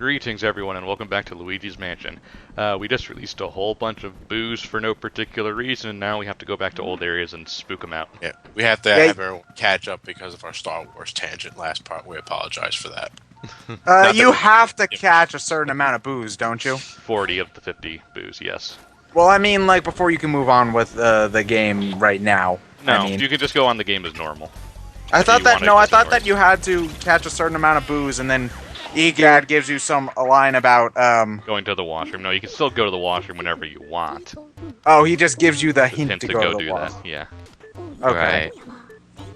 Greetings everyone and welcome back to Luigi's Mansion. We just released a whole bunch of boos for no particular reason and now we have to go back to old areas and spook them out. Yeah, we have to have everyone catch up because of our Star Wars tangent last part. We apologize for that. You have to catch a certain amount of booze, don't you? 40 of the 50 boos, yes. Well, I mean, like, before you can move on with the game right now. No, I mean, you can just go on the game as normal. I thought that, I thought that you had to catch a certain amount of booze and then EGAD gives you a line about, Going to the washroom. No, you can still go to the washroom whenever you want. Oh, he just gives you the hint Hint to to go go to the do washroom. that, yeah. Okay.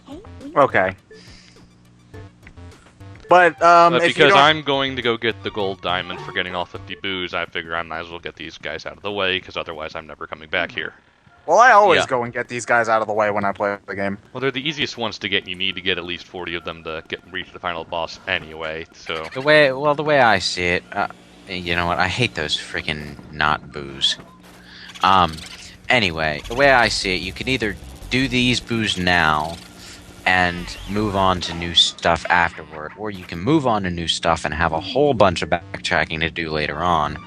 Right. Okay. But, But if you because don't... I'm going to go get the gold diamond for getting all 50 boos, I figure I might as well get these guys out of the way, because otherwise I'm never coming back here. Well, I always Yeah. go and get these guys out of the way when I play the game. Well, they're the easiest ones to get, and you need to get at least 40 of them to reach the final boss anyway, so... The way I see it, you know what? I hate those freaking not boos. Anyway, the way I see it, you can either do these boos now and move on to new stuff afterward, or you can move on to new stuff and have a whole bunch of backtracking to do later on.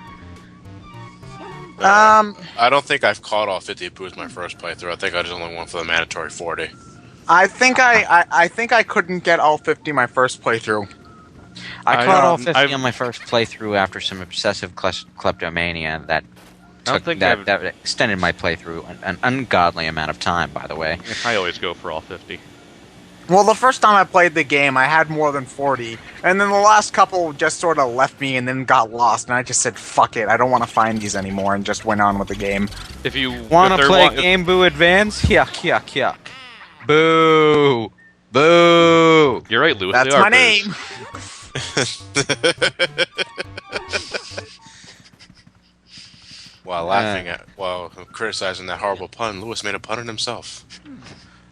I don't think I've caught all 50 boos my first playthrough. I think I just only went for the mandatory 40. I think I couldn't get all 50 my first playthrough. I caught all 50 I've- on my first playthrough after some obsessive kleptomania that I don't took think that extended my playthrough an ungodly amount of time, by the way. I always go for all 50. Well, the first time I played the game, I had more than 40, and then the last couple just sort of left me and then got lost, and I just said, fuck it, I don't want to find these anymore, and just went on with the game. If you Wanna if they're play wa- if- Game Boo Advance? Yuck, yuck, yuck. Boo! Boo! You're right, Lewis. That's they are my boos. name! While criticizing that horrible pun, Lewis made a pun on himself.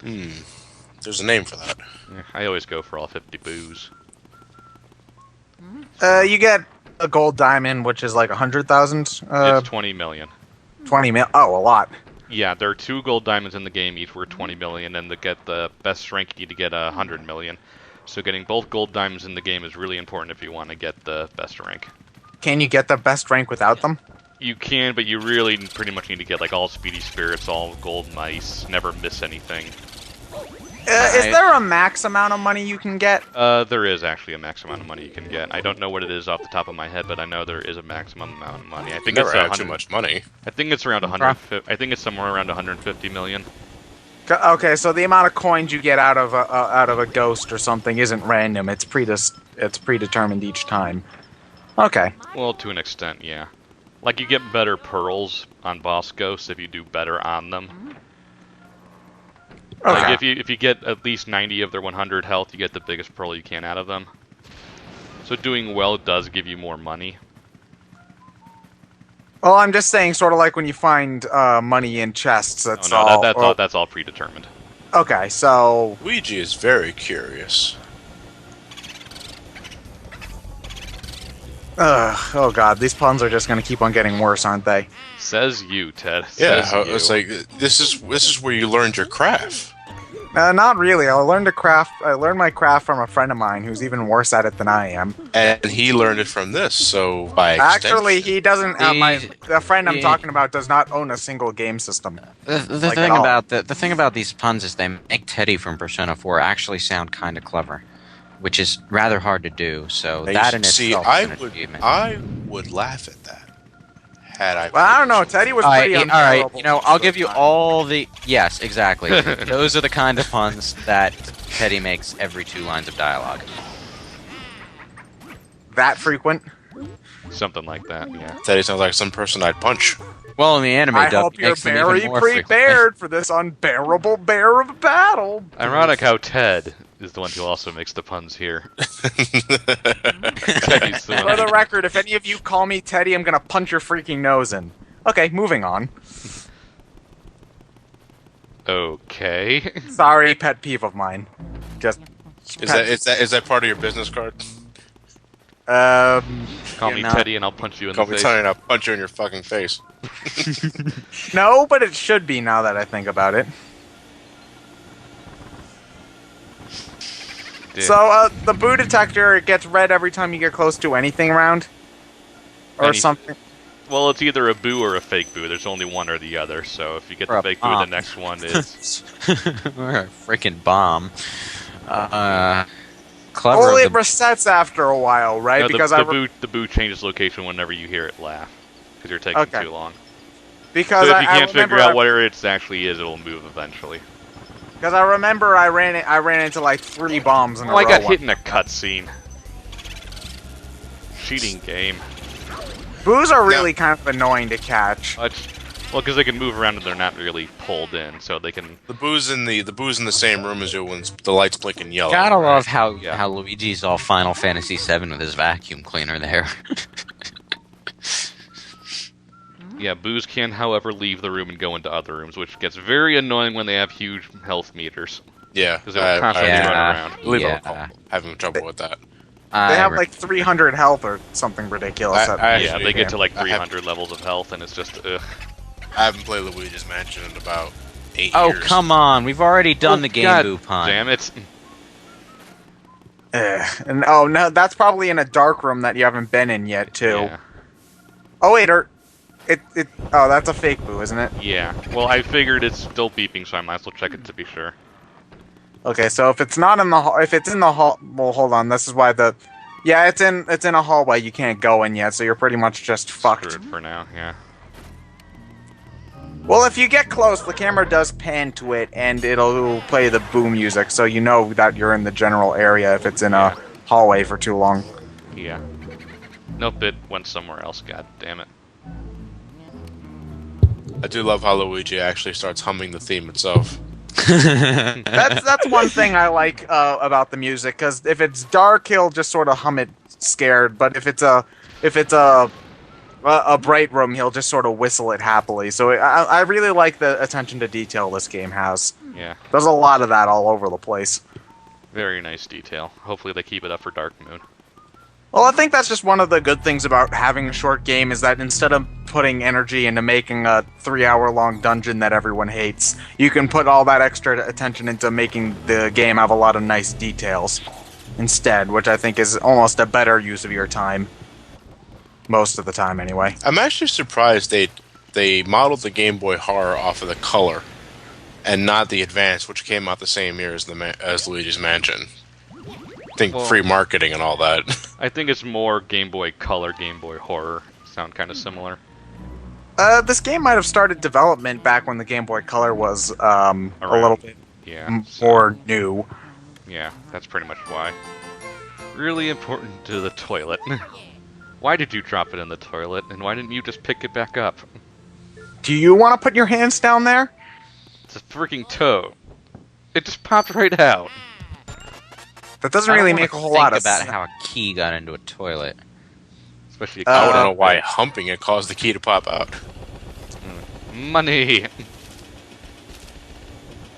There's a name for that. Yeah, I always go for all 50 boos. You get a gold diamond, which is like 100,000? It's 20 million. 20 mil? Oh, a lot. Yeah, there are 2 gold diamonds in the game, each worth 20 million, and to get the best rank you need to get 100 million. So getting both gold diamonds in the game is really important if you want to get the best rank. Can you get the best rank without them? You can, but you really pretty much need to get like all speedy spirits, all gold mice, never miss anything. Is there a max amount of money you can get? There is actually a max amount of money you can get. I don't know what it is off the top of my head, but I know there is a maximum amount of money. I think Never it's had too much money. I think it's around 150. I think it's somewhere around 150 million. Okay, so the amount of coins you get out of a ghost or something isn't random. It's predetermined each time. Okay. Well, to an extent, yeah. Like you get better pearls on boss ghosts if you do better on them. Okay. Like if you get at least 90 of their 100 health, you get the biggest pearl you can out of them. So doing well does give you more money. Well, I'm just saying, sort of like when you find money in chests. That's all. That's all predetermined. Okay, so Luigi is very curious. oh god, these puns are just gonna keep on getting worse, aren't they? Says you, Ted. Yeah, Says you. it's like this is where you learned your craft. Not really. I learned my craft from a friend of mine who's even worse at it than I am. And he learned it from this, so by extension... Actually, he doesn't. The friend I'm talking about does not own a single game system. The Like thing at all. about the thing about these puns is they make Teddy from Persona 4 actually sound kind of clever, which is rather hard to do. So Now, that in see, itself I is an would, achievement. I would laugh at that. Had I... Well, I don't know. Teddy was pretty all unbearable. right, you know, I'll give you all the yes, exactly. Those are the kind of puns that Teddy makes every 2 lines of dialogue. That frequent. Something like that, yeah. Teddy sounds like some person I'd punch. Well, in the anime I dub, hope it you're makes them very even more frequent. prepared for this unbearable bear of a battle. Ironic how Ted is the one who also makes the puns here. Teddy's the For one. the record, if any of you call me Teddy, I'm gonna punch your freaking nose in. Okay, moving on. Okay. Sorry, pet peeve of mine. Just Is that part of your business card? Call You're me not- Teddy and I'll punch you in Call the me face. Tony and I'll punch you in your fucking face. no, but it should be now that I think about it. So, the boo detector, it gets red every time you get close to anything around? Or something? Well, it's either a boo or a fake boo. There's only one or the other, so if you get Or the a fake boo, the bomb. next one is... Or a freaking bomb. Clever. Well, of it the- resets after a while, right? No, because the boo changes location whenever you hear it laugh, because you're taking too long. Because So if you I can't figure remember out where it actually is, it'll move eventually. Because I remember I ran into like 3 bombs in a row. Oh, I got once. hit in a cutscene. Cheating game. Boos are really kind of annoying to catch. Well, because they can move around and they're not really pulled in, so they can... The boo's in the same room as you when the light's blinking yellow. Gotta love how Yeah. how Luigi's all Final Fantasy VII with his vacuum cleaner there. Yeah, boos can, however, leave the room and go into other rooms, which gets very annoying when they have huge health meters. Yeah, Because they'll constantly yeah. run around. Believe Yeah. having trouble with that. They have like 300 health or something ridiculous. Yeah, they get to like 300 levels of health, and it's just, ugh. I haven't played Luigi's Mansion in about 8 Oh years. come on, we've already done the game God boo pun. damn it. And oh no, that's probably in a dark room that you haven't been in yet too. Yeah. Oh wait, oh, that's a fake boo, isn't it? Yeah. Well, I figured it's still beeping, so I might as well check it to be sure. Okay, so if it's not in the if it's in the hall, well, hold on. This is why yeah, it's in a hallway you can't go in yet, so you're pretty much just fucked. Screwed for now, yeah. Well, if you get close, the camera does pan to it, and it'll play the boo music, so you know that you're in the general area if it's in a hallway for too long. Yeah. Nope, it went somewhere else, god damn it. I do love how Luigi actually starts humming the theme itself. That's one thing I like about the music, because if it's dark, he'll just sort of hum it scared, but if it's a bright room, he'll just sort of whistle it happily. So I really like the attention to detail this game has. Yeah. There's a lot of that all over the place. Very nice detail. Hopefully they keep it up for Dark Moon. Well, I think that's just one of the good things about having a short game is that instead of putting energy into making a 3-hour-long dungeon that everyone hates, you can put all that extra attention into making the game have a lot of nice details instead, which I think is almost a better use of your time. Most of the time, anyway. I'm actually surprised they modeled the Game Boy Horror off of the Color, and not the Advance, which came out the same year as Luigi's Mansion. I think free marketing and all that. I think it's more Game Boy Color, Game Boy Horror. Sound kind of similar. This game might have started development back when the Game Boy Color was a little bit more new. Yeah, that's pretty much why. Really important to the toilet. Why did you drop it in the toilet, and why didn't you just pick it back up? Do you want to put your hands down there? It's a freaking toe. It just popped right out. That doesn't really make a whole lot of about sense. how a key got into a toilet. Especially I don't know why humping it caused the key to pop out. Money!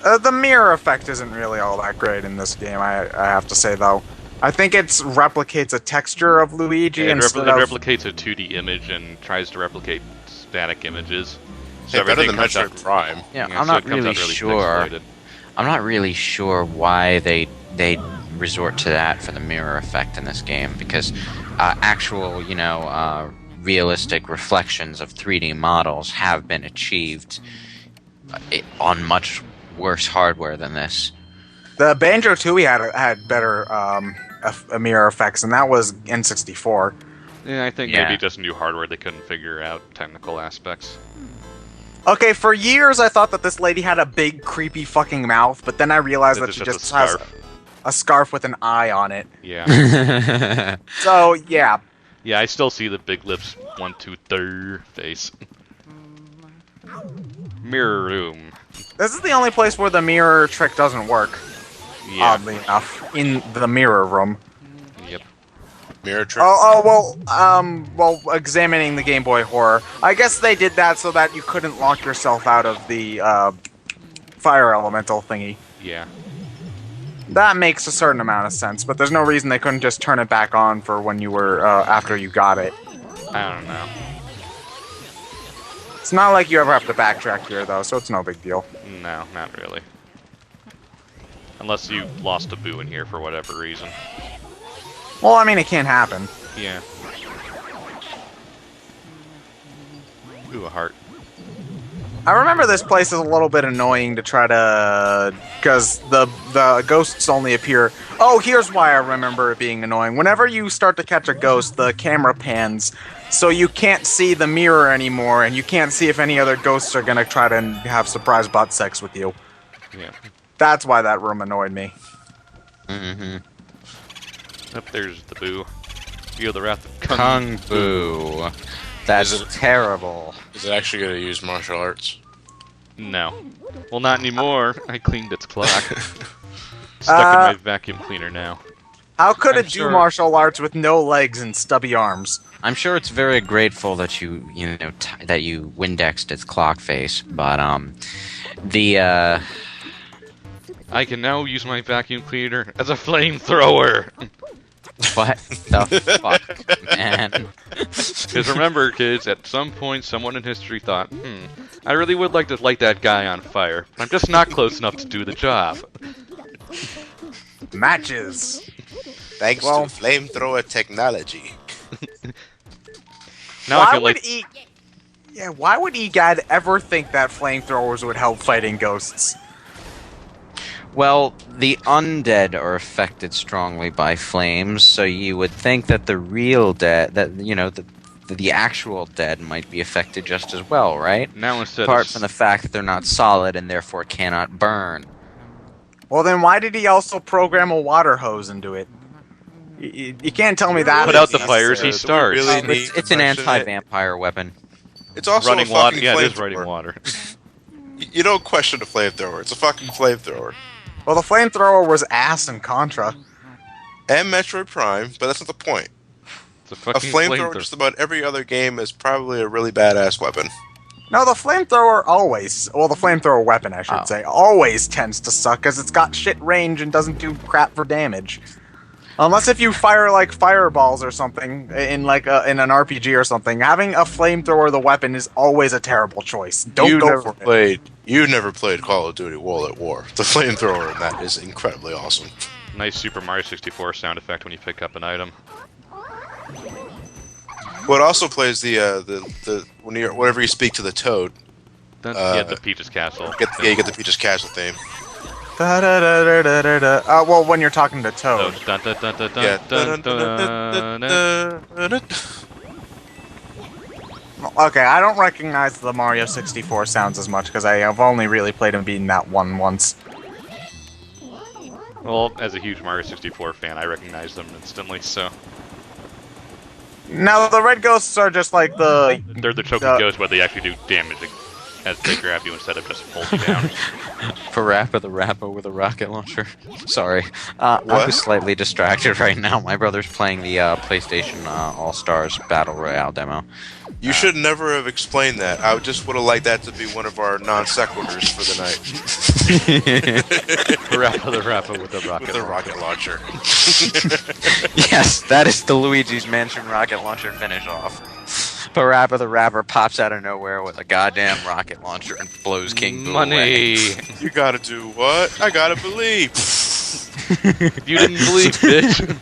The mirror effect isn't really all that great in this game, I have to say, though. I think it replicates a texture of Luigi It instead of... replicates a 2D image and tries to replicate static images. So better than comes Metroid out- Prime. Yeah, yeah, I'm so not it comes really out sure. pixelated. I'm not really sure why they resort to that for the mirror effect in this game, because actual, realistic reflections of 3D models have been achieved on much worse hardware than this. The Banjo-Tooie had better mirror effects, and that was N64. Yeah, I think Yeah. maybe just new hardware they couldn't figure out technical aspects. Okay, for years I thought that this lady had a big, creepy fucking mouth, but then I realized that she a just has a scarf with an eye on it. Yeah. So, yeah. Yeah, I still see the big lips 1, 2, 3 face. Mirror room. This is the only place where the mirror trick doesn't work, Yeah. oddly enough, in the mirror room. Yep. Mirror trick. Well, examining the Game Boy Horror, I guess they did that so that you couldn't lock yourself out of the fire elemental thingy. Yeah. That makes a certain amount of sense, but there's no reason they couldn't just turn it back on for when you were after you got it. I don't know. It's not like you ever have to backtrack here, though, so it's no big deal. No, not really. Unless you lost a boo in here for whatever reason. Well, I mean, it can't happen. Yeah. Ooh, a heart. I remember this place is a little bit annoying to try to... Because the ghosts only appear... Oh, here's why I remember it being annoying. Whenever you start to catch a ghost, the camera pans, so you can't see the mirror anymore, and you can't see if any other ghosts are going to try to have surprise butt sex with you. Yeah. That's why that room annoyed me. Up there's the boo. Feel the wrath of Kung Fu. That's Is it- terrible. Is it actually going to use martial arts? No. Well, not anymore. I cleaned its clock. Stuck in my vacuum cleaner now. How could I'm it sure- do martial arts with no legs and stubby arms? I'm sure it's very grateful that you that you Windexed its clock face, but I can now use my vacuum cleaner as a flamethrower. what the fuck, man? Because remember, kids, at some point, someone in history thought, I really would like to light that guy on fire. But I'm just not close enough to do the job. Matches. Thanks Well- to flamethrower technology. Now I Why feel would like why would EGAD ever think that flamethrowers would help fighting ghosts? Well, the undead are affected strongly by flames, so you would think that the real dead, the actual dead might be affected just as well, right? now instead Apart of from the fact that they're not solid and therefore cannot burn. Well, then why did he also program a water hose into it? You can't tell me that. Put is out the fires, he necessary. starts. Really need It's to an mention it? anti-vampire weapon. It's also running a water. fucking Yeah, it is flamethrower. running water. You don't question a flamethrower. It's a fucking flamethrower. Well, the flamethrower was ass in Contra. And Metroid Prime, but that's not the point. It's a A fucking flamethrower in just about every other game is probably a really badass weapon. No, the flamethrower always, well, the flamethrower weapon, I should Oh. say, always tends to suck because it's got shit range and doesn't do crap for damage. Unless if you fire like fireballs or something in like in an RPG or something, having a flamethrower the weapon is always a terrible choice. Don't go for it. You never played Call of Duty World at War. The flamethrower in that is incredibly awesome. Nice Super Mario 64 sound effect when you pick up an item. Well, it also plays the whenever you speak to the toad, Yeah, the Peach's Castle. you get the Peach's Castle theme. Da-da-da-da-da-da. Well, when you're talking to Toad. Dun, dun, dun, dun, Yeah. dun, dun, dun. Okay, I don't recognize the Mario 64 sounds as much because I have only really played and beaten that one once. Well, as a huge Mario 64 fan, I recognize them instantly, so... Now, the red ghosts are just like the... They're the choking ghosts, but they actually do damage as they grab you instead of just pull you down. Parappa the Rappa with a rocket launcher. Sorry. I What? was slightly distracted right now. My brother's playing the PlayStation All-Stars Battle Royale demo. You should never have explained that. I just would have liked that to be one of our non sequiturs for the night. Parappa the Rappa with the rocket With a rocket launcher. Yes, that is the Luigi's Mansion rocket launcher finish off. Parappa the Rapper pops out of nowhere with a goddamn rocket launcher and blows King Boo away. Money! You gotta do what? I gotta believe. You didn't believe, bitch!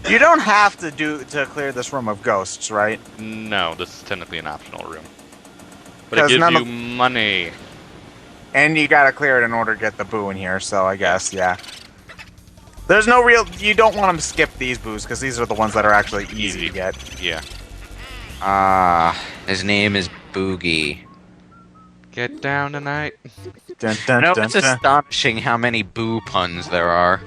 You don't have to clear this room of ghosts, right? No, this is technically an optional room. But it 'Cause gives none you of- money. And you gotta clear it in order to get the boo in here, so I guess, yeah. There's no real... You don't want to skip these boos, because these are the ones that are actually easy to get. Yeah. His name is Boogie. Get down tonight. Dun, dun, You know, dun, it's dun. astonishing how many boo puns there are.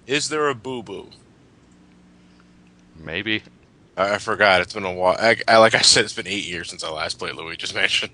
Is there a boo boo? Maybe. I forgot. It's been a while. Like I said, it's been 8 years since I last played Luigi's Mansion.